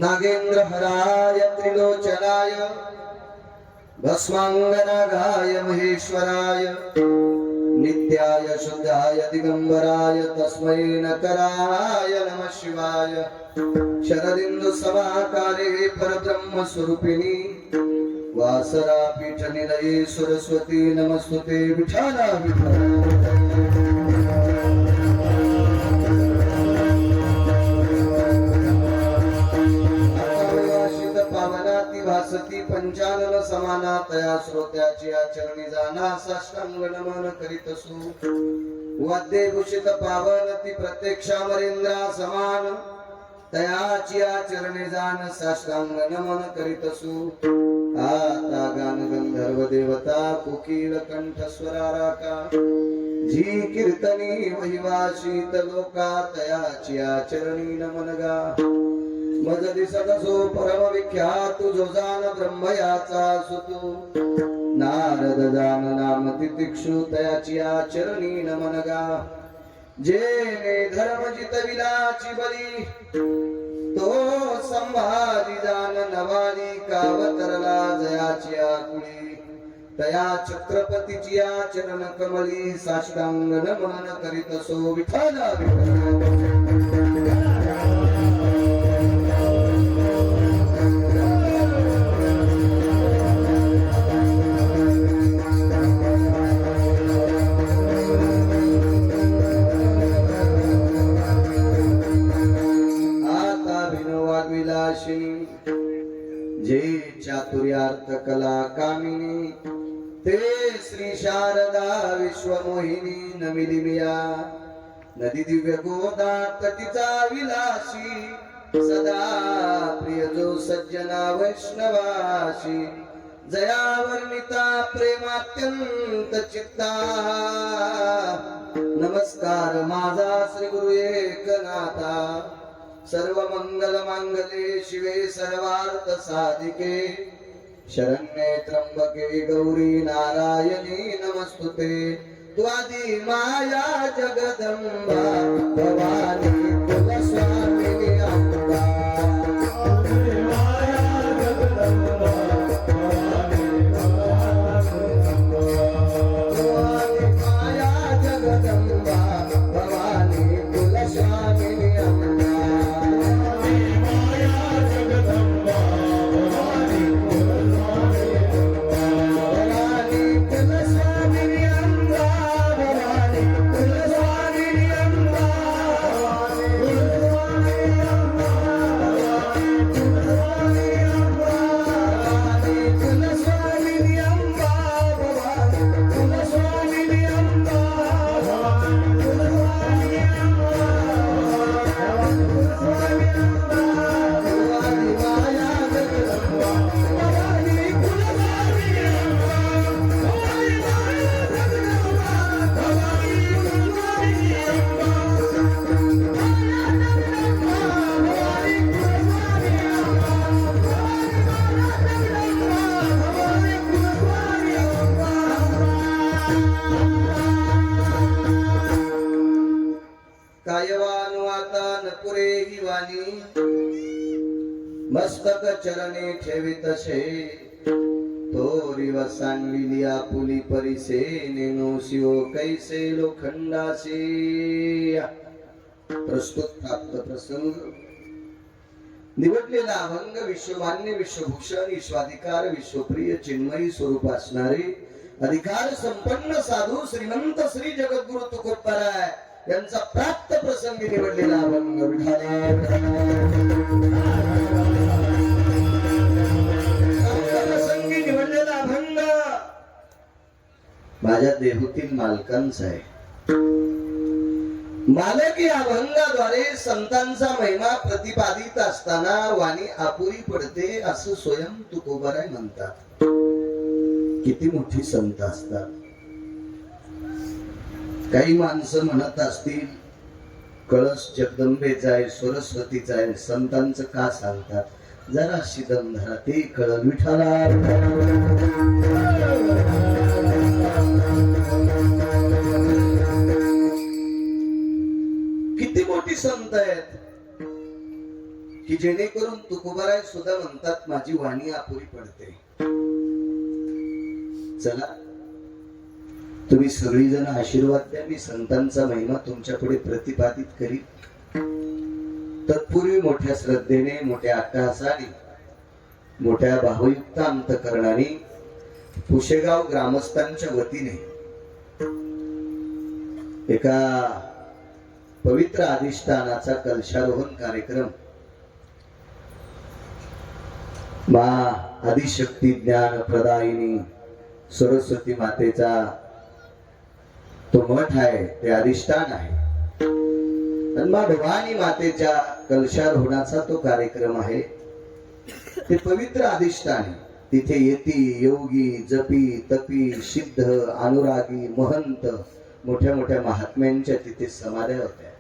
नागेन्द्रहराय त्रिलोचनाय भस्मांगनागाय महेश्वराय नित्याय शुद्धाय दिगंबराय तस्मै नकराय नमः शिवाय शरदिंदु समाकारे परब्रह्म स्वरूपिणी वासरा पीठ निलये सरस्वती नमस्तुते विठ्ठला पावनाती भासती पंचानन समाना तया श्रोत्याची आचरणी जाना साष्टांग नमन करीतसु वाद्ये भूषित पावनती प्रत्यक्षामरेंद्रा समान तयाची आचरणे जाण साष्टांग नमन करीतसु आता गान गंधर्व देवता कोकिल कंठ स्वराराका जी कीर्तनी वहिवाशीत लोका तयाची आचरणी नमनगा मज दिसतसो परम विख्यात जो जान ब्रह्मयाचा सुतू नारद जान नाम तितिक्षु तयाची आचरणी नमनगा जेने धर्म जितविलाची बली तो संभाजी जान नवाली कावतरला जयाची आकुळी तया छत्रपतीची आचरण कमली साष्टांग नमन करीतसो विठ्ठला जे चातुर्यार्थ कला कामिनी ते श्री शारदा विश्वमोहिनी नमिलिमिया नदी दिव्य गोदा तटीचा विलासी सदा प्रिय जो सज्जना वैष्णवाशी जयावर्णिता प्रेमात्यंत चित्ता नमस्कार माझा श्री गुरु एकनाथा सर्व मंगल मांगल्ये शिवे सर्वार्थ साधिके शरण्ये त्र्यंबके गौरी नारायणी नमस्तुते त्वादि माया जगदंबा भवानी कुलस्वामिनी अम्बा माया जगदंबा त्वादि माया जगदंबा भवानी कुलस्वामिनी अम्बा मस्तक चरणे ठेवितसे तोरी वसांडली आपुली परिसे नेनो शिव कैसे लोखंडासे प्रस्तुत प्राप्त प्रसंग निवडलेला अभंग विश्वमान्य विश्वभूषण विश्वाधिकार विश्वप्रिय चिन्मयी स्वरूप असणारे अधिकार संपन्न साधू श्रीमंत श्री जगद्गुरु तुकोबाराय यांचा प्राप्त प्रसंगी निवडलेला अभंग प्रसंगी निवडलेला अभंग माझ्या देहूतील मालकांचा आहे. मालकी अभंगाद्वारे संतांचा महिमा प्रतिपादित असताना वाणी अपुरी पडते असं स्वयं तुकोबाराय म्हणतात. किती मोठी संत असतात. काही माणसं म्हणत असतील कळस जगदंबेचा आहे सरस्वतीचा आहे संतांचं का सांगतात. जरा शिदम धरा ते कळ विठाला किती मोठी संत आहेत. की जेणेकरून तुकोबाराय सुद्धा म्हणतात माझी वाणी अपुरी पडते. चला तुम्ही सगळी जण आशीर्वाद द्या, मी संतांचा महिमा तुमच्या पुढे प्रतिपादित करीन. तत्पूर्वी मोठ्या श्रद्धेने, मोठ्या अट्टहासाने, मोठ्या भावयुक्त अंतकरणाने पुशेगाव ग्रामस्थांच्या वतीने एका पवित्र अधिष्ठानाचा कलशारोहण कार्यक्रम मा आदिशक्ती ज्ञान प्रदायिनी सरस्वती मातेचा तो मठ आहे, ते अधिष्ठान आहे. आणि मा भवानी मातेच्या कलशारोहणाचा तो कार्यक्रम आहे. ते पवित्र अधिष्ठान आहे. तिथे येती योगी, जपी, तपी, सिद्ध, अनुरागी, महंत, मोठ्या मोठ्या महात्म्यांच्या तिथे समाध्या होत्या.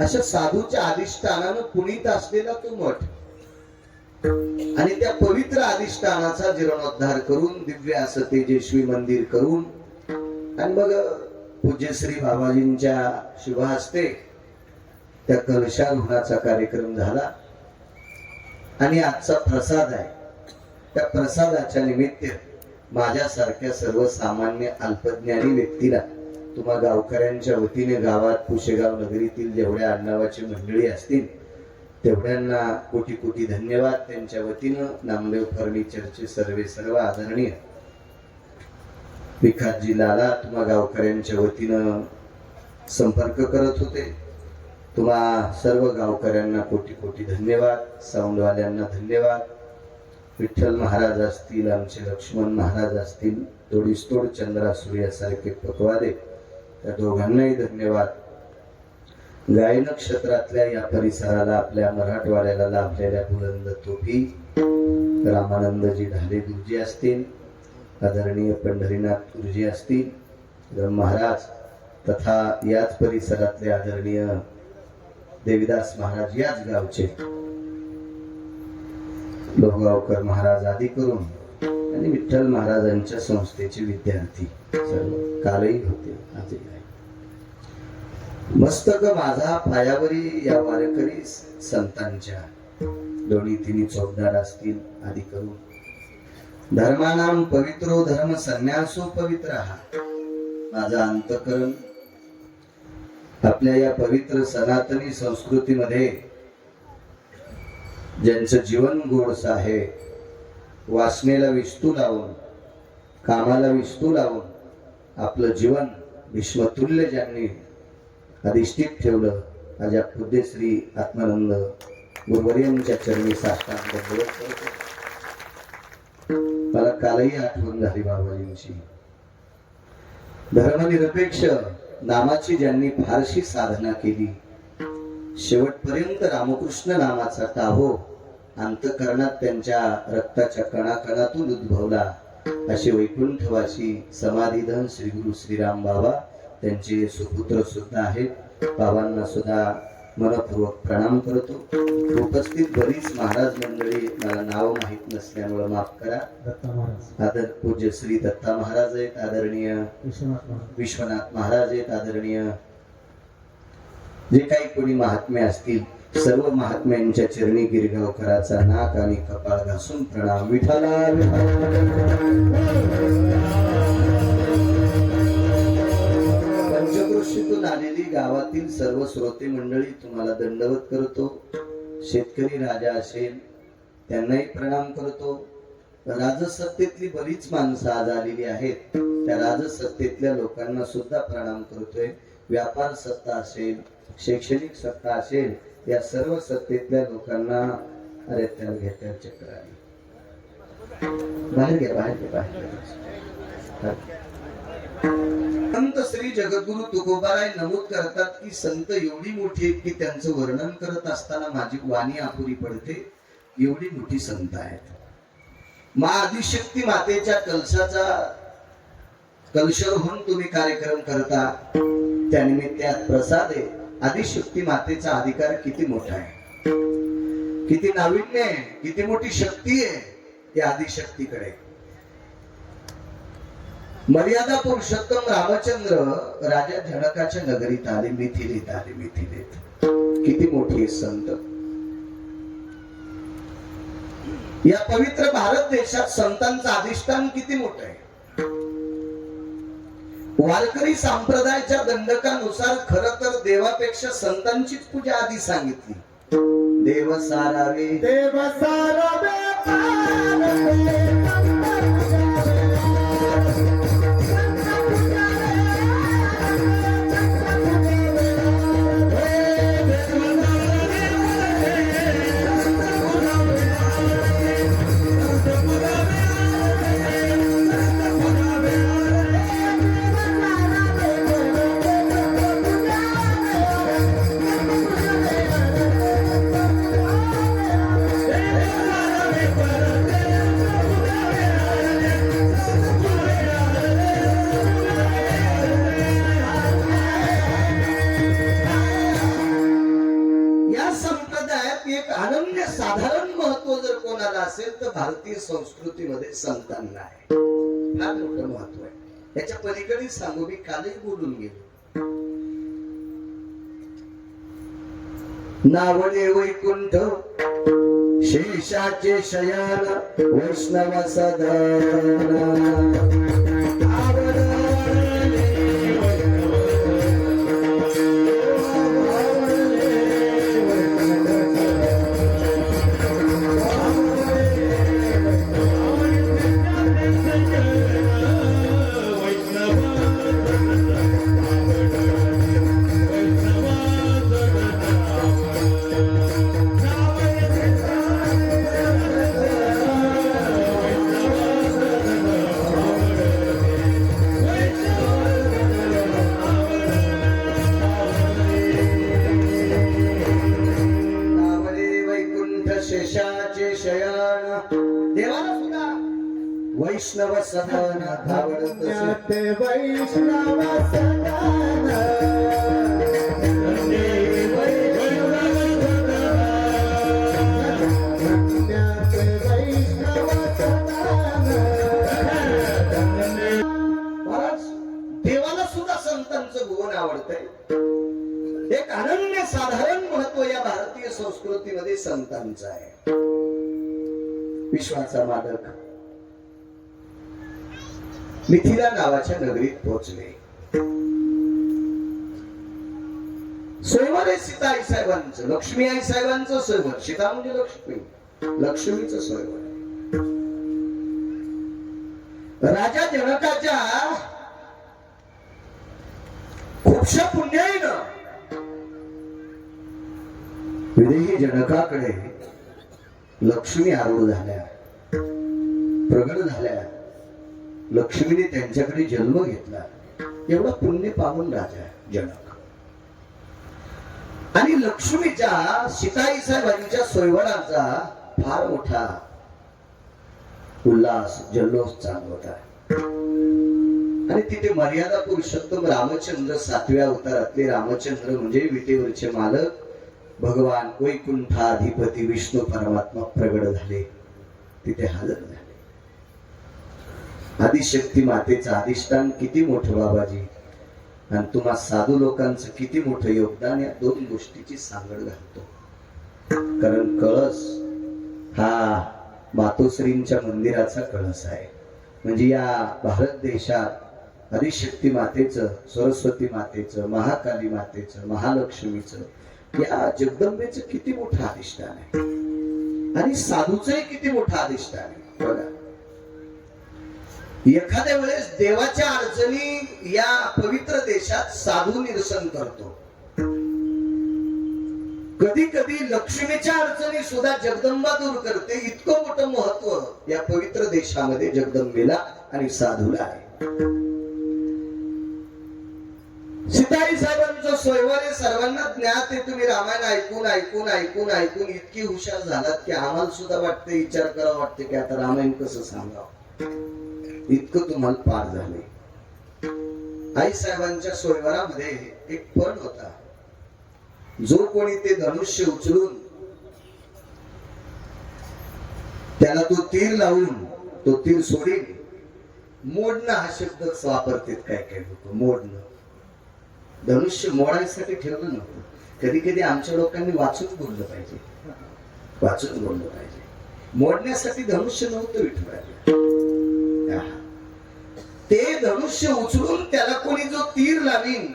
अशा साधूच्या अधिष्ठानानं पुनीत असलेला तो मठ आणि त्या पवित्र अधिष्ठानाचा जीर्णोद्धार करून दिव्य असं तेजस्वी मंदिर करून आणि मग पूज्य श्री बाबाजींच्या शुभ हस्ते त्या कलशारोहणाचा कार्यक्रम झाला. आणि आजचा प्रसाद आहे. त्या प्रसादाच्या निमित्त माझ्यासारख्या सर्वसामान्य अल्पज्ञानी व्यक्तीला तुम्हा गावकऱ्यांच्या वतीने गावात पुशेगाव नगरीतील जेवढ्या आडनावाची मंडळी असतील तेवढ्यांना कोटी कोटी धन्यवाद. त्यांच्या वतीनं नामदेव फर्निचरचे सर्व आदरणीय विकासजी लाला तुम्हा गावकऱ्यांच्या वतीनं संपर्क करत होते. तुम्हा सर्व गावकऱ्यांना कोटी कोटी धन्यवाद. साऊंडवाल्यांना धन्यवाद. विठ्ठल महाराज असतील, आमचे लक्ष्मण महाराज असतील, तोडीस्तोड चंद्रा सूर्यासारखे पकवादे, त्या दोघांनाही धन्यवाद. गाय नक्षत्रातल्या या परिसराला, आपल्या मराठवाड्याला लाभलेल्या बुलंद तोफी रामानंदजी ढाले गुरुजी असतील, आदरणीय पंढरीनाथ गुरुजी असतील, महाराज तथा याच परिसरातले आदरणीय देविदास महाराज, याच गावचे लोहगावकर महाराज आदी करून आणि विठ्ठल महाराजांच्या संस्थेचे विद्यार्थी सर्व कालही होते, आजही आहे. मस्तक माझा पायावरी या वारकरी संतांच्या दोन्ही तिन्ही चौकदार असतील आदी करून धर्मानाम पवित्रो धर्म संन्यासो पवित्र माझा अंतकरण आपल्या या पवित्र सनातनी संस्कृतीमध्ये ज्यांचं जीवन गोडस आहे, वासनेला विस्तू लावून, कामाला विस्तू लावून आपलं जीवन भीष्मतुल्य ज्यांनी अधिष्ठित ठेवलं, माझ्या पूज्य श्री आत्मानंद गुरुवर्यांच्या चरणी साष्टांग दंडवत करतो. मला कालही आठवण झाली बाबाजींची. धर्मनिरपेक्ष नामाची ज्यांनी फारशी साधना केली, शेवटपर्यंत रामकृष्ण नामाचा टाहो अंतकरणात त्यांच्या रक्ताच्या कणाकणातून उद्भवला, असे वैकुंठवासी समाधीधन श्री गुरु श्रीराम बाबा त्यांचे सुपुत्र सुद्धा आहेत. बाबांना सुद्धा मनपूर्वक प्रणाम करतो. उपस्थित बरीच महाराज मंडळी, मला नाव माहित नसल्यामुळे माफ करा. आदर पूज्य श्री दत्ता महाराज आहेत, आदरणीय विश्वनाथ महाराज आहेत, आदरणीय जे काही कोणी महात्मे असतील सर्व महात्म्यांच्या चरणी गिरगावकराचा नाक आणि कपाळ घासून प्रणाम. विठ्ठला पंचक्रोशीतून आलेली गावातील सर्व श्रोते मंडळी तुम्हाला दंडवत करतो. शेतकरी राजा असेल त्यांनाही प्रणाम करतो. राजसत्तेतली बरीच माणसं आज आलेली आहेत, त्या राजसत्तेतल्या लोकांना सुद्धा प्रणाम करतोय. व्यापार सत्ता असेल, शैक्षणिक सत्ता असेल, या सर्व सत्तेतल्या लोकांना अरे त्याला घेत्या चक्र आली. बाहेर घ्या, बाहेर घ्या, बाहेर. संत श्री जगद्गुरु तुकोबाराय नमूद करतात की संत एवढी मोठी आहेत की त्यांचं वर्णन करत असताना माझी वाणी अपुरी पडते, एवढी मोठी संत आहेत. मा आदिशक्ती मातेच्या कलशाचा कलशरोहण तुम्ही कार्यक्रम करता, त्यानिमित्त प्रसाद आहे. आदिशक्ती मातेचा अधिकार किती मोठा आहे, किती नाविन्य आहे, किती मोठी शक्ती आहे या आदिशक्तीकडे. मर्यादा पुरुषोत्तम रामचंद्र राजा जनकाच्या नगरीत आले, मिथिलेत आले. मिथिलेत किती मोठी संत, या पवित्र भारत देशात संतांचं अधिष्ठान किती मोठं आहे. वारकरी संप्रदायाच्या दंडकानुसार खर तर देवापेक्षा संतांचीच पूजा आधी सांगितली. देव सारावे देव सारावे साधारण महत्व जर कोणाला असेल तर भारतीय संस्कृतीमध्ये संतांना आहे. फार मोठं महत्व आहे. याच्या पलीकडे सांगू, मी कालही बोलून गेलो. नावडे वैकुंठ शेषाचे शयन वैष्णव सदन वैष्णव सदन आवडत वैष्णव सदन देवाला सुद्धा संतांचं भुवन आवडतंय. एक अनन्य साधारण महत्व या भारतीय संस्कृतीमध्ये संतांचं आहे. विश्वाचा मालक मिथिला नावाच्या नगरीत पोहोचले. स्वयंवर आहे सीता आई साहेबांचं, लक्ष्मी आई साहेबांचं स्वयंवर. सीता म्हणजे लक्ष्मी, लक्ष्मीचं स्वयंवर. राजा जनकाच्या खूपशा पुण्याईनं विदेही जनकाकडे लक्ष्मी आरूढ झाल्या, प्रगट झाल्या. लक्ष्मीने त्यांच्याकडे जन्म घेतला. एवढा पुण्य पावन राजा जनक. आणि लक्ष्मीच्या सीताई साहेबांच्या स्वयंवराचा फार मोठा उल्हास जल्लोष चालू होता. आणि तिथे मर्यादा पुरुषोत्तम रामचंद्र, 7व्या अवतारातले रामचंद्र म्हणजे विटेवरचे मालक भगवान वैकुंठाधिपती विष्णू परमात्मा प्रगट झाले. तिथे हजर झाले. आदिशक्ती मातेचं अधिष्ठान किती मोठं बाबाजी, आणि तुम्हा साधू लोकांचं किती मोठं योगदान या दोन गोष्टीची सांगड घालतो. कारण कळस हा मातोश्रींच्या मंदिराचा कळस आहे. म्हणजे या भारत देशात आदिशक्ती मातेचं, सरस्वती मातेचं, महाकाली मातेचं, महालक्ष्मीचं, या जगदंबेचं किती मोठं अधिष्ठान आहे. आणि साधूचंही किती मोठं अधिष्ठान आहे. बघा, एखाद्या वेळेस देवाच्या अडचणी या पवित्र देशात साधू निरसन करतो. कधी कधी लक्ष्मीच्या अडचणी सुद्धा जगदंबा दूर करते. इतकं मोठं महत्व या पवित्र देशामध्ये जगदंबेला आणि साधूला आहे. सीताई साहेबांचं स्वयंवर हे सर्वांना ज्ञात आहे. तुम्ही रामायण ऐकून ऐकून ऐकून ऐकून इतकी हुशार झालात की आम्हाला सुद्धा वाटते, विचार करावा वाटते की आता रामायण कसं सांगावं. इतकं तुम्हाला पार झाले. आई साहेबांच्या स्वयंवरामध्ये एक पण होता. जो कोणी ते धनुष्य उचलून त्याला तो तीर लावून तो तीर सोडील, मोडणं हा शब्द वापरतात काय काय लोक. मोडणं, धनुष्य मोडायसाठी ठेवलं नव्हतं. कधी कधी आमच्या लोकांनी वाचून बोललं पाहिजे, वाचून बोललं पाहिजे. मोडण्यासाठी धनुष्य नव्हतं विठुराया. ते धनुष्य उचलून त्याला कोणी जो तीर लावीन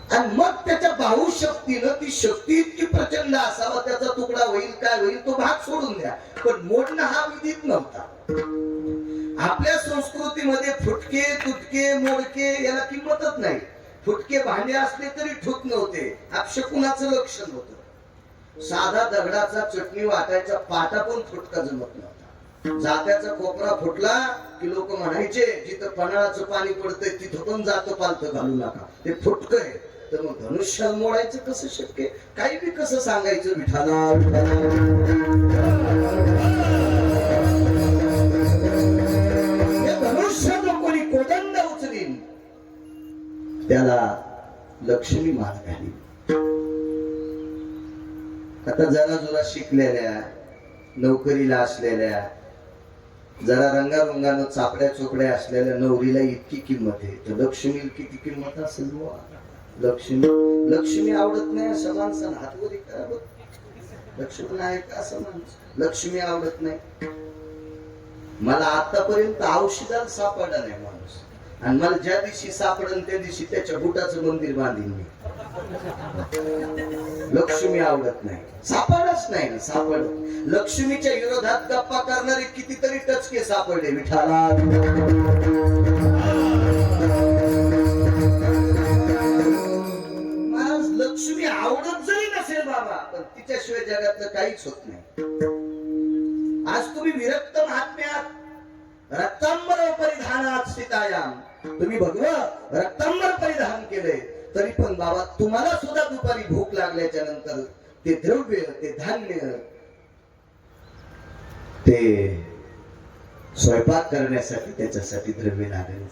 आणि मग त्याच्या बाहू शक्तीनं, ती शक्ती इतकी प्रचंड असावा त्याचा तुकडा होईल काय होईल तो भाग सोडून द्या, पण मोडणं हा विधीत नव्हता. आपल्या संस्कृतीमध्ये फुटके तुटके मोडके याला किंमतच नाही. फुटके भांडे असले तरी ठूत नव्हते, अपशकुनाचं लक्षण होतं. साधा दगडाचा चटणी वाटायचा पाटा पण फुटका जमत नव्हता. जात्याचा कोपरा फुटला की लोक म्हणायचे जिथं पन्हाळाचं पाणी पडतंय तिथं पण जातं पालतं घालू नका, ते फुटकं आहे. तर मग धनुष्य मोडायचं कसं शक्य? काही बी कसं सांगायचं विठाला धनुष्य जो कोणी कोदंड उचलीन त्याला लक्ष्मी मार घाली. आता जरा जरा शिकलेल्या, नोकरीला असलेल्या, जरा रंगारंगानं चापड्या चोपड्या असलेल्या नवरीला इतकी किंमत आहे, तर लक्ष्मीला किती किंमत असेल? लक्ष्मी आवडत नाही असं माणसानं हातवरी करा. लक्ष्मी आहे का असं माणूस? लक्ष्मी आवडत नाही. मला आतापर्यंत औषधाला सापडला नाही माणूस, आणि मला ज्या दिवशी सापडन त्या दिवशी त्याच्या बुटाचं मंदिर बांधीन मी. लक्ष्मी आवडत नाही, सापडच नाही ना. सापड लक्ष्मीच्या विरोधात गप्पा करणारे कितीतरी टचके सापडले विठाला. लक्ष्मी आवडत जरी नसेल बाबा, पण तिच्याशिवाय जगातलं काहीच होत नाही. आज तुम्ही विरक्त महात्म्यात रक्तांबर परिधानात सीतायाम, तुम्ही भगवा रक्तांबर परिधान केले तरी पण बाबा तुम्हाला सुद्धा दुपारी भूक लागल्याच्या नंतर ते द्रव्य, ते धान्य, ते स्वयंपाक करण्यासाठी त्याच्यासाठी द्रव्य लागेल.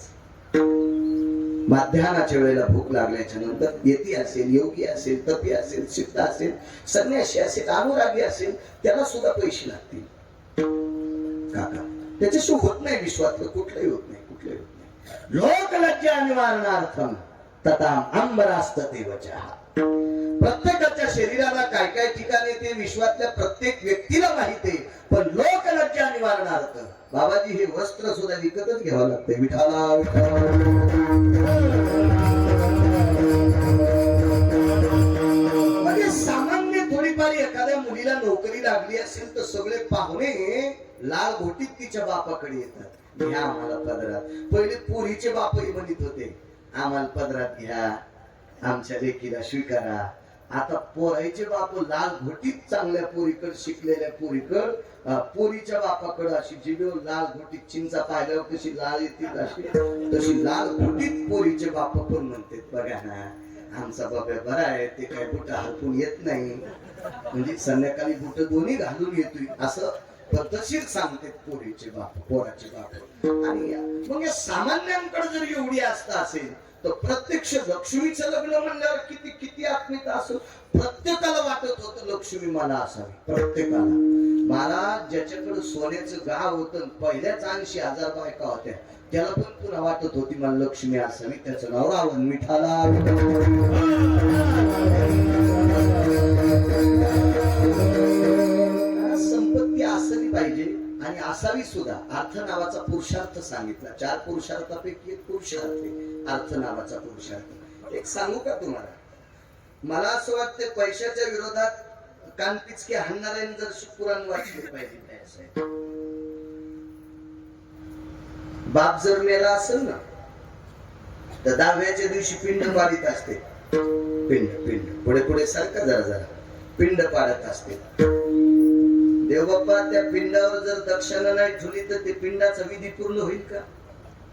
माध्यानाच्या वेळेला भूक लागल्याच्या नंतर यती असेल, योगी असेल, तपी असेल, सिद्ध असेल, संन्यासी असेल, अनुरागी असेल, त्याला सुद्धा पैसे लागतील. काका त्याच्याशिवाय होत नाही. विश्वातलं कुठलंही होत नाही, कुठलंही होत नाही. लोकलज्जा निवारणार्थम तथा अंबरास्तते वचः. प्रत्येकाच्या शरीराला काय काय ठिकाणी ते विश्वातल्या प्रत्येक व्यक्तीला माहिती आहे, पण लोकलज्जा निवारणार्थ बाबाजी हे वस्त्र सुद्धा विकतच घ्यावं लागतंय विठाला. म्हणजे सामान्य थोडीफार एखाद्या मुलीला नोकरी लागली असेल तर सगळे पाहुणे लाल घोटीत तिच्या बापाकडे येतात, घ्या आम्हाला पदरात. पहिले पोरीचे बापही म्हणत होते आम्हाला पदरात घ्या, आमच्या लेकीला स्वीकारा. आता पोरायचे बाप लाल घोटीत चांगल्या पोरीकड, शिकलेल्या पोरीकड, पोरीच्या बापाकडे अशी जिभेवर लाल घोटीत चिंचा पाहिल्यावर कशी लाल येतील अशी, तशी लाल घोटीत पोरीचे बाप पण म्हणते बघा ना आमचा बाबा बरा आहे, ते काय बुट हरपून येत नाही, म्हणजे संध्याकाळी बुट दोन्ही घालून येतोय असं पद्धतशीर सांगते पोरीचे बाप, पोराचे बाप. आणि मग या सामान्यांकडे जर एवढी आस्था असेल तर प्रत्यक्ष लक्ष्मीचं लग्न म्हणल्यावर किती किती आत्मीयता असो. प्रत्येकाला वाटत होतं लक्ष्मी मला असावी, प्रत्येकाला. मला ज्याच्याकडे सोन्याचं गाव होतं, पहिल्याच 80,000 बायका होत्या, त्याला पण पुन्हा वाटत होती मला लक्ष्मी असावी. त्याचं नाव रावण मिठाला. संपत्ती असली पाहिजे आणि असावी सुद्धा. अर्थ नावाचा पुरुषार्थ सांगितला. 4 पुरुषार्थापैकी एक पुरुषार्थ आहे अर्थ नावाचा पुरुषार्थ. एक सांगू का तुम्हाला? मला असं वाटतं पैशाच्या विरोधात कानपिचके हाणणाऱ्याने जर पुराण वाचले पाहिजे. बाप जर मेला असेल ना तर 10व्याच्या दिवशी पिंड पाडीत असते. पिंड पिंड पुढे पुढे सारखा जरा जरा पिंड पाडत असते. देवबाप्पा त्या पिंडावर जर दक्षिणा नाही ठेवली तर ते पिंडाचा विधी पूर्ण होईल का?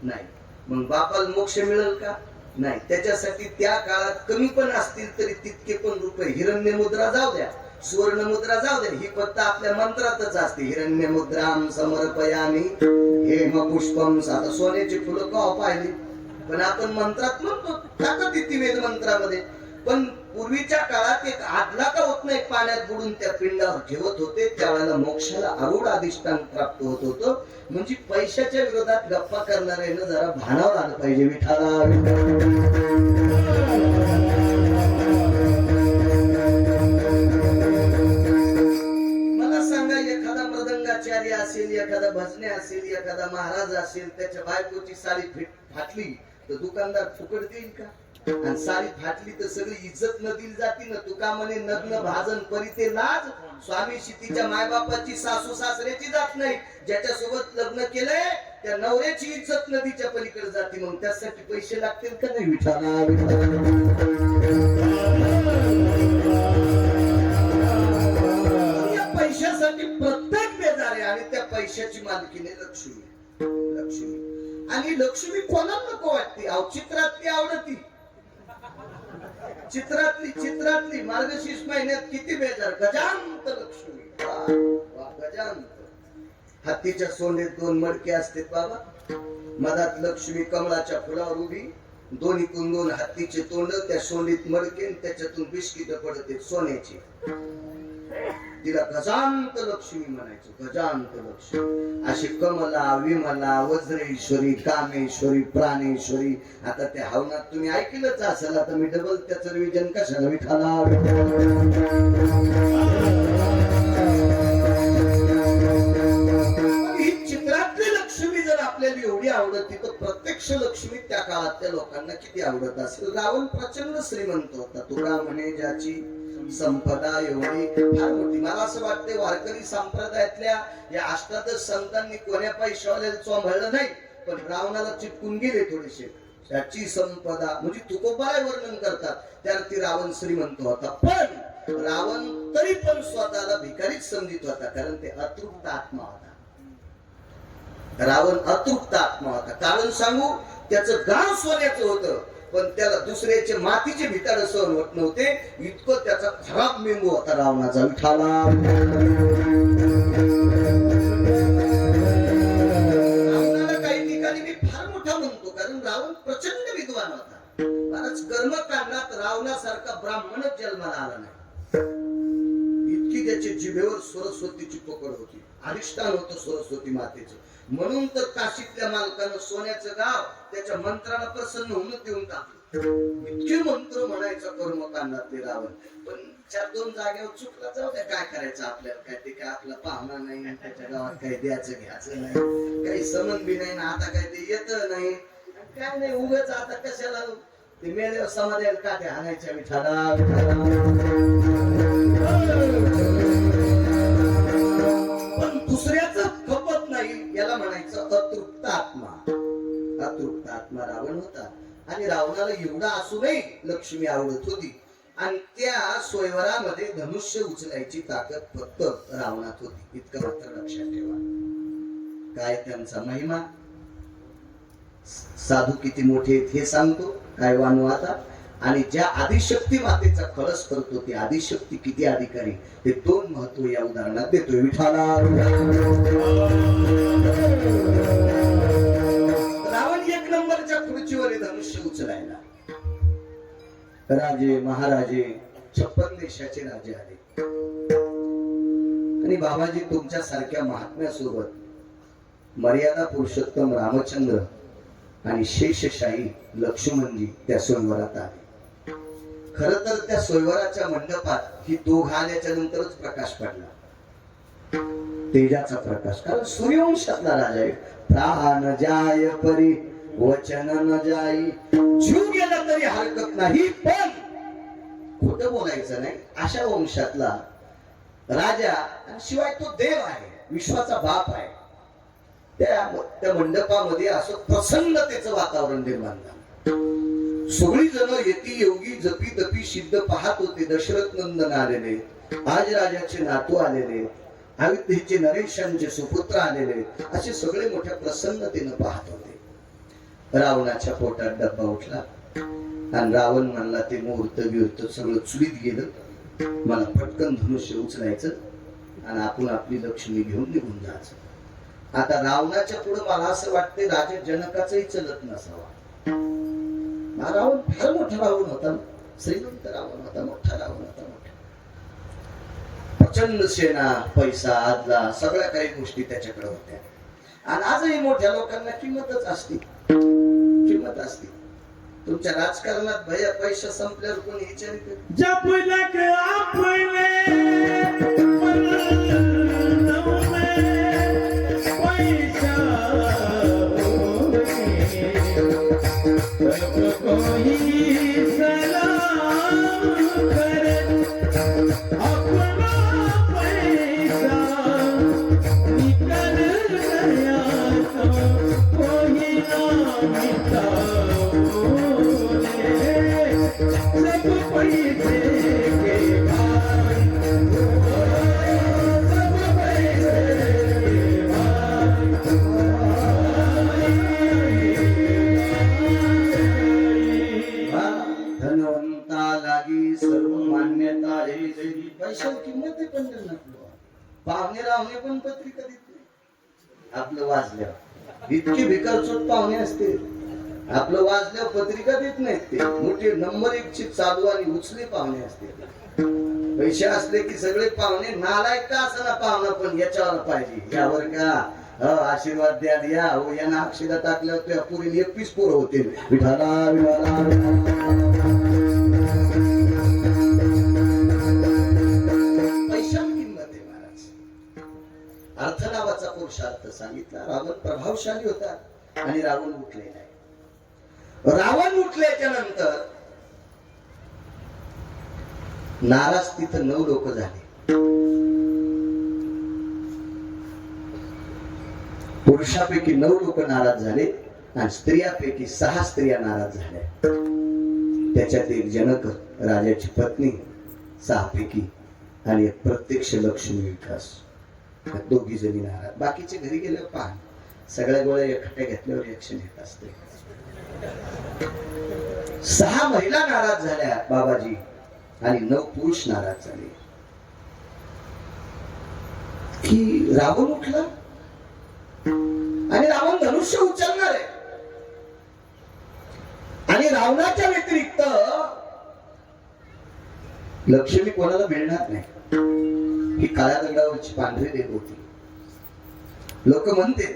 नाही. मग बापाला मोक्ष मिळेल का? नाही. त्याच्यासाठी त्या काळात कमी पण असतील तरी तितके पण रुपये, हिरण्य मुद्रा जाऊ द्या, सुवर्ण मुद्रा जाऊ द्या, ही फक्त आपल्या मंत्रातच असते. हिरण्य मुद्राम समर्पयामी हेम पुष्पम. आता सोन्याची फुलं का पाहिली, पण आपण मंत्रात म्हणतो, ताकद येते वेद मंत्रामध्ये. पण पूर्वीच्या काळात एक आदला का होत नाही पाण्यात बुडून त्या पिंडावर ठेवत होते, त्यावेळेला मोक्षाला आरूढ अधिष्ठान प्राप्त होत होतं. म्हणजे पैशाच्या विरोधात गप्पा करणाऱ्यानं जरा भानावर आलं पाहिजे विठाला. मला असेल, एखादा भजने असेल, एखादा महाराज असेल, त्याच्या बायकोची साडी फाटली तर दुकानदार फुकट देईल का? आणि साडी फाटली तर सगळी इज्जत न दिली जाती ना. तुका म्हणे नग्न भाजन परी ते लाज. स्वामी तिच्या मायबापाची सासू सासऱ्याची जात नाही. ज्याच्यासोबत लग्न केलंय त्या नवऱ्याची इज्जत नदीच्या पलीकडे जाते. मग त्यासाठी पैसे लागतील का नाही विठाला? या पैशासाठी प्रत्येक बेजार आहे. आणि त्या पैशाची मालकीने लक्ष्मी. लक्ष्मी आणि लक्ष्मी कोणाला नको वाटते? चित्रातली आवडती. चित्रातली मार्गशीर्ष महिन्यात किती बेजार. गजांत लक्ष्मी. गजांत. हत्तीच्या सोंडेत 2 मडके असते बाबा. मधात लक्ष्मी कमळाच्या फुलावर उभी. दोन्ही कुण 2 हत्तीचे तोंड. त्या सोंडीत मडके, त्याच्यातून बिस्किट पडते सोन्याची. तिला गजांत लक्ष्मी म्हणायचं. गजांत लक्ष्मी. अशी कमला, विमला, वज्रेश्वरी, कामेश्वरी, प्राणेश्वरी. आता त्या हवनात तुम्ही ऐकलंच असेल. आता मी डबल त्याचं रिव्हिजन कशाला विठाला? ही चित्रातली लक्ष्मी जर आपल्याला एवढी आवडती तर प्रत्यक्ष लक्ष्मी त्या काळातल्या लोकांना किती आवडत असेल. रावण प्रचंड श्रीमंत होता. तुका म्हणे ज्याची संपदा एवढी फार मोठी. मला असं वाटतं वारकरी संप्रदायातल्या या अष्टादश संतांनी कोण्या पैशावाल्याला चोंभाळलं नाही, पण रावणाला चिटकून गेले थोडेसे. त्याची संपदा म्हणजे तुकोबाय वर्णन करतात. त्यावरती रावण श्रीमंत होता. पण रावण तरी पण स्वतःला भिकारीच समजित होता. कारण ते अतृप्त आत्मा होता. रावण अतृप्त आत्मा होता. कारण सांगू, त्याचं गाव सोन्याचं होतं, पण त्याला दुसऱ्याचे मातीचे भिताड सहन होत नव्हते. इतकं त्याचा खराब मेंदू होता रावणाचा. विठाला रावणाला काही ठिकाणी मी फार मोठा म्हणतो, कारण रावण प्रचंड विद्वान होता. बराच कर्मकांडात रावणासारखा ब्राह्मणच जन्माला आला नाही. इतकी त्याच्या जिभेवर सरस्वतीची पकड होती. अधिष्ठान होतं सरस्वती मातेचं. म्हणून तर काशीतल्या मालकानं सोन्याचं गाव त्याच्या मंत्राला प्रसन्न होऊन देऊन टाकलं. इतके मंत्र म्हणायचा कर्मकांडातले रावण. पण 4-2 जागेवर चुकला. जाऊ द्या, काय करायचं आपल्याला. काय ते काय आपला पाहुणा नाही, त्याच्या गावात काही द्यायचं घ्यायचं नाही, काही समन बी नाही ना. आता काय ते येत नाही, काय नाही. उगाच आता कशाला ते मेल्यावर समाधान काट्या आणायच्या. विठाला पण दुसऱ्याचं खपत नाही. याला म्हणायचं अतृप्त आत्मा. अतृप्त आत्मा रावण होता. आणि रावणाला एवढा असूनही लक्ष्मी आवडत होती. आणि त्या स्वयंवरामध्ये धनुष्य उचलायची ताकद फक्त रावणात होती. इतकं मात्र लक्षात ठेवा. काय त्यांचा महिमा. साधू किती मोठे आहेत हे सांगतो. काय वानू आता. आणि ज्या आदिशक्ती मातेचा कळस करतो ती आदिशक्ती किती अधिकारी, ते 2 महत्व या उदाहरणात देतोय. विठाला रावण 1 नंबरच्या खुर्चीवर धनुष्य उचलायला. राजे महाराजे 56 देशाचे राजे आले. आणि बाबाजी तुमच्या सारख्या महात्म्यासोबत मर्यादा पुरुषोत्तम रामचंद्र आणि शेषशाही लक्ष्मणजी त्या स्वयंवरात आले. खर तर त्या स्वयंवराच्या मंडपात ही 2 आल्याच्या नंतरच प्रकाश पडला. तेजाचा प्रकाश. कारण सूर्यवंशातला राजा आहे. प्राण जाय परी वचन न जाई. जीव गेला तरी हरकत नाही, पण खोट बोलायचं नाही. अशा वंशातला राजा, शिवाय तो देव आहे, विश्वाचा बाप आहे. त्या मंडपामध्ये असं प्रसन्नतेचं वातावरण निर्माण झालं. सगळी जण येती योगी जपी तपी सिद्ध पाहत होते. दशरथ नंदन आलेले, आज राजाचे नातू आलेले, अयोध्येचे नरेशांचे सुपुत्र आलेले, असे सगळे मोठ्या प्रसन्नतेनं पाहत होते. रावणाच्या पोटात डब्बा उठला आणि रावण म्हणला ते मुहूर्त विहूर्त सगळं चुलीत गेलं. मला पटकन धनुष्य उचलायचं आणि आपण आपली लक्ष्मी घेऊन निघून जायचं. आता रावणाच्या पुढे मला असं वाटते राजा जनकाचंही चलत नसावा. रावण फार मोठा रावण होता. श्रीमंत रावण होता. मोठा रावण होता. प्रचंड सेना, पैसा, आदला, सगळ्या काही गोष्टी त्याच्याकडे होत्या. आणि आजही मोठ्या लोकांना किंमतच असते. किंमत असते. तुमच्या राजकारणात भया पैसा संपल्यावर कोणी विचारित नटलो. पाहुणे रावणे पण पत्रिका देत नाही. आपलं वाजल्यावर इतके भिकारचोट पाहुणे असते. आपलं वाजल्यावर पत्रिका देत नाहीत. ते मोठे नंबर 1 ची चालू आणि उचले पाहुणे असते. पैसे असले की सगळे पाहुणे नालायक का असं पाहुणा पण याच्यावर पाहिजे यावर का आशीर्वाद द्या द्या हो यांना अक्षदा टाकल्यावर त्या पुरी 21 पोरं होते. विठाला विठाला पैशाला किंमत आहे महाराज. अर्थ नावाचा पुरुषार्थ सांगितला. रावण प्रभावशाली होता आणि रावण उठले नाही. रावण उठल्याच्या नंतर नाराज तिथं 9 लोक झाले. पुरुषापैकी 9 लोक नाराज झाले आणि स्त्रियापैकी 6 स्त्रिया नाराज झाल्या. त्याच्यात एक जनक राजाची पत्नी 6 पैकी आणि एक प्रत्यक्ष लक्ष्मी विकास. दोघी जणी नाराज. बाकीचे घरी गेल्यावर पहा सगळ्या गोळ्या एकट्या घेतल्यावर रिएक्शन येत असते. 6 महिला नाराज झाल्या बाबाजी आणि 9 पुरुष नाराज झाले की रावण उठला आणि रावण धनुष्य उचलणार आहे. आणि रावणाच्या व्यतिरिक्त लक्ष्मी कोणाला मिळणार नाही. ही काळ्या दगडावरची पांढरी देव होती. लोक म्हणते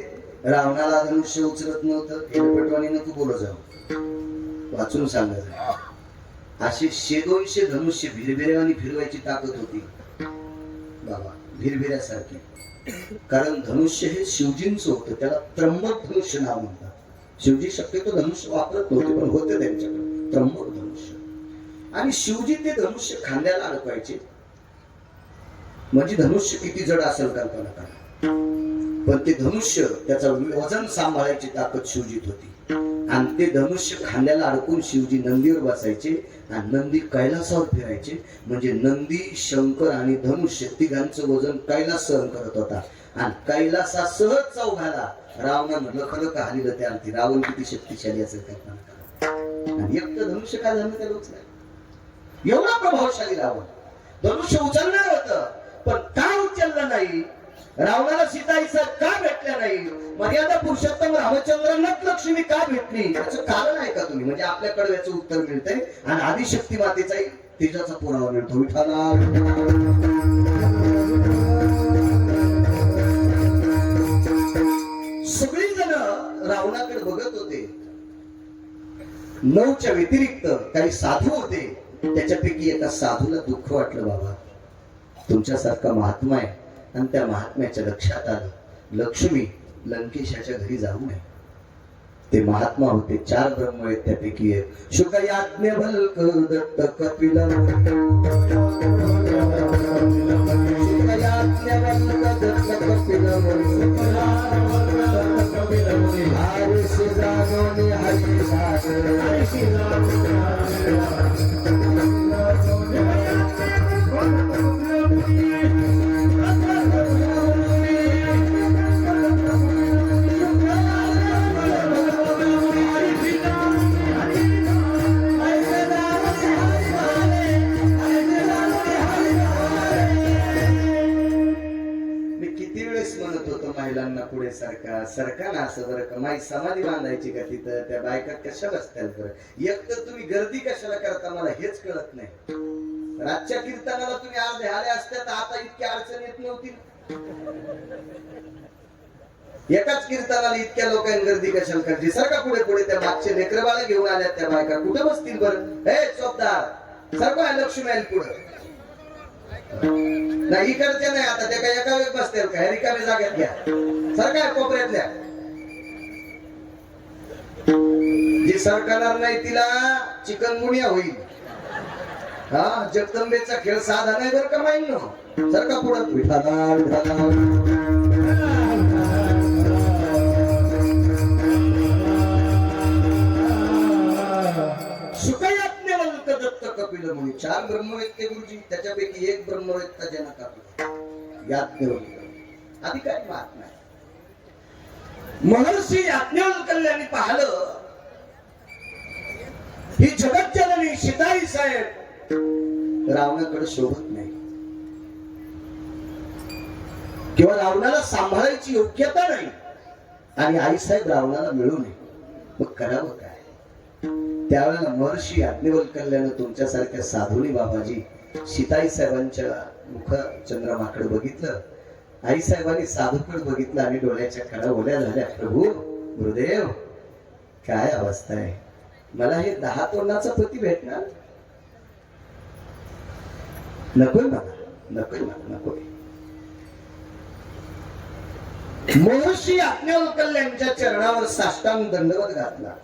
रावणाला धनुष्य उचलत नव्हतं. हेलपटवाणी नको बोलत जाऊ. वाचून सांगायचं. अशी 100-200 धनुष्य भिरभिऱ्यावानी फिरवायची ताकद होती बाबा भिरभिऱ्यासारखी. कारण धनुष्य हे शिवजींचं होतं. त्याला त्र्यंबक धनुष्य नाव म्हणतात. शिवजी शक्यतो धनुष्य वापरत नव्हते पण होते त्यांच्याकडे त्र्यंबक धनुष्य. आणि शिवजी ते धनुष्य खांद्याला अडकवायचे. म्हणजे धनुष्य किती जड असेल कल्पना करा. पण ते धनुष्य त्याचं वजन सांभाळायची ताकद शिवजीत होती. आणि ते धनुष्य खांद्याला अडकून शिवजी नंदीवर बसायचे आणि नंदी कैलासावर फिरायचे. म्हणजे नंदी शंकर आणि धनुष्य तिघांचं वजन कैलास सहन करत होता. आणि कैलासा सहज चौघाला रावणानं लखलख हालिलं. त्या अर्थी रावण किती शक्तिशाली असेल कल्पना करा. आणि एक तर धनुष्य काय झालं त्या लोक एवढा प्रभावशाली रावण. धनुष्य उचलणार होतं पण का उचललं नाही. रावणाला सीताईचा का भेटल्या नाही. मर्यादा पुरुषोत्तम रामचंद्रांनाच लक्ष्मी का भेटली याचं कारण आहे का तुम्ही. म्हणजे आपल्याकडे याचं उत्तर मिळतंय आणि आदिशक्ती मातेचाही तेजाचा पुरावा मिळतो. विठाला सगळी जण रावणाकडे बघत होते. 9च्या व्यतिरिक्त काही साधू होते. त्याच्यापैकी एका साधूला दुःख वाटलं. बाबा तुमच्यासारखा महात्मा आहे आणि त्या महात्म्याच्या लक्षात आलं लक्ष्मी लंकेशाच्या घरी जाऊ नये. ते महात्मा होते 4 ब्रह्म आहेत. त्यापैकी एक शुकयाज्ञवल्क दत्त कपिल महिलांना पुढे सरका ना असं बरं का. माई समाधी बांधायची का तिथं. त्या बायका कशाला असतात बरं. एक तर तुम्ही गर्दी कशाला करता मला हेच कळत नाही. रातच्या कीर्तनाला तुम्ही अर्धे आले असत्या तर आता इतकी अडचण येत नव्हती. एकाच कीर्तनाला इतक्या लोकांनी गर्दी कशाला करायची. सरका पुढे पुढे. त्या मागचे लेकरं बाळा घेऊन आल्या त्या बायका कुठे बसतील बरं. हे चोपदार सरका लक्ष्मी आली पुढे. नाही इकडच्या नाही आता त्या काही एका वेळ बसतील का. रिकामी जागेत घ्या. सरकार कोपऱ्यातल्या जी सरकार नाही तिला चिकनगुनिया होईल. हा जगदंबेचा खेळ साधा नाही बरं का माहिती न. सरका पुढं. विठाला विठाला शुकयाज्ञवल्क दत्त कपिल मुनी. 4 ब्रह्मवेत्ते गुरुजी. त्याच्यापैकी एक ब्रह्मवेत्ता जनक आपला याज्ञवल्क. अधिकारी महात्मा आहे. महर्षी याज्ञवल्क्यांनी पाहिलं ही जगज्जननी सीताई साहेब रावणाकडे शोभत नाही. किंवा रावणाला सांभाळायची योग्यता नाही आणि आईसाहेब रावणाला मिळू नये, मग करावं काय? त्यावेळेला महर्षी याज्ञवल्क्यानं तुमच्यासारख्या साधूनी बाबाजी सीताई साहेबांच्या मुख चंद्रमाकडे बघितलं, आई साहेबांनी साधूकडे बघितलं आणि डोळ्याच्या कडा ओल्या झाल्या. प्रभू गुरुदेव, काय अवस्था आहे, मला हे 10 तोंडाचा पती भेटणार? नकोय मला, नकोय मला, नकोय. महर्षी याज्ञवल्क्यांच्या चरणावर साष्टांग दंडवत घातला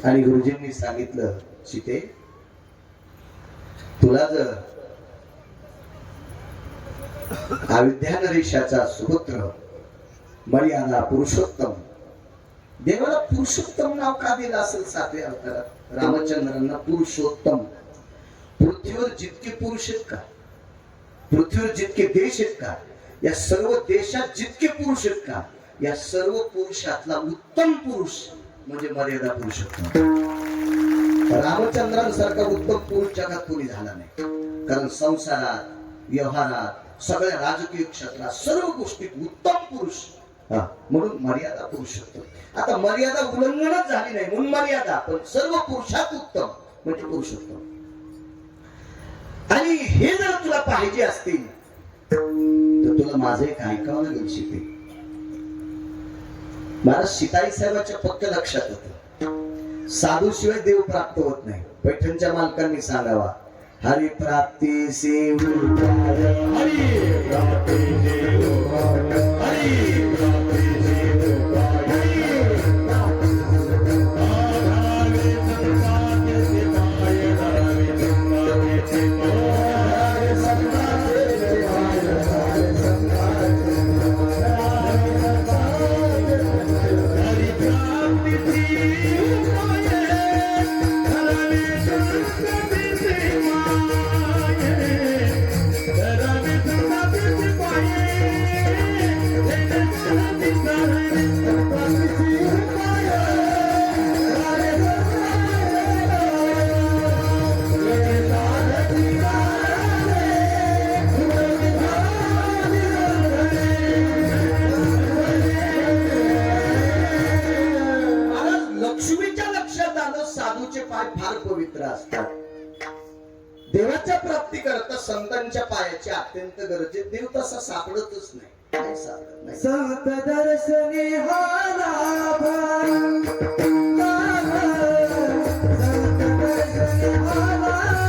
आणि गुरुजींनी सांगितलं, सीते, तुला जर अयोध्या नरेशाचा सुपुत्र मर्यादा पुरुषोत्तम, देवाला पुरुषोत्तम नाव का दिलं असेल? 7व्या अवतारात रामचंद्रांना पुरुषोत्तम. पृथ्वीवर जितके पुरुष आहेत का, पृथ्वीवर जितके देश आहेत का, या सर्व देशात जितके पुरुष आहेत का, या सर्व पुरुषातला उत्तम पुरुष म्हणजे मर्यादा पुरुषोत्तम. रामचंद्रांसारखा उत्तम पुरुष जगात कोणी झाला नाही, कारण संसारात, व्यवहारात, सगळ्या राजकीय क्षेत्रात, सर्व गोष्टीत उत्तम पुरुष म्हणून मर्यादा पुरुषोत्तम. आता मर्यादा उल्लंघनच झाली नाही म्हणून मर्यादा, पण सर्व पुरुषात उत्तम म्हणजे पुरुषोत्तम. आणि हे जर तुला पाहिजे असतील तर तुला माझं एक ऐकावं लागेल सीते. मला सीताई साहेबांच्या फक्त लक्षात होतं, साधू शिवाय देव प्राप्त होत नाही. पैठणच्या मालकांनी सांगावा, हरी प्राप्ती सेव देवाच्या प्राप्ती करता संतांच्या पायाची अत्यंत गरज आहे. देव तसा सापडतच नाही, सापडत नाही. संत दर्शनी हा लाभ, संत दर्शनी हा लाभ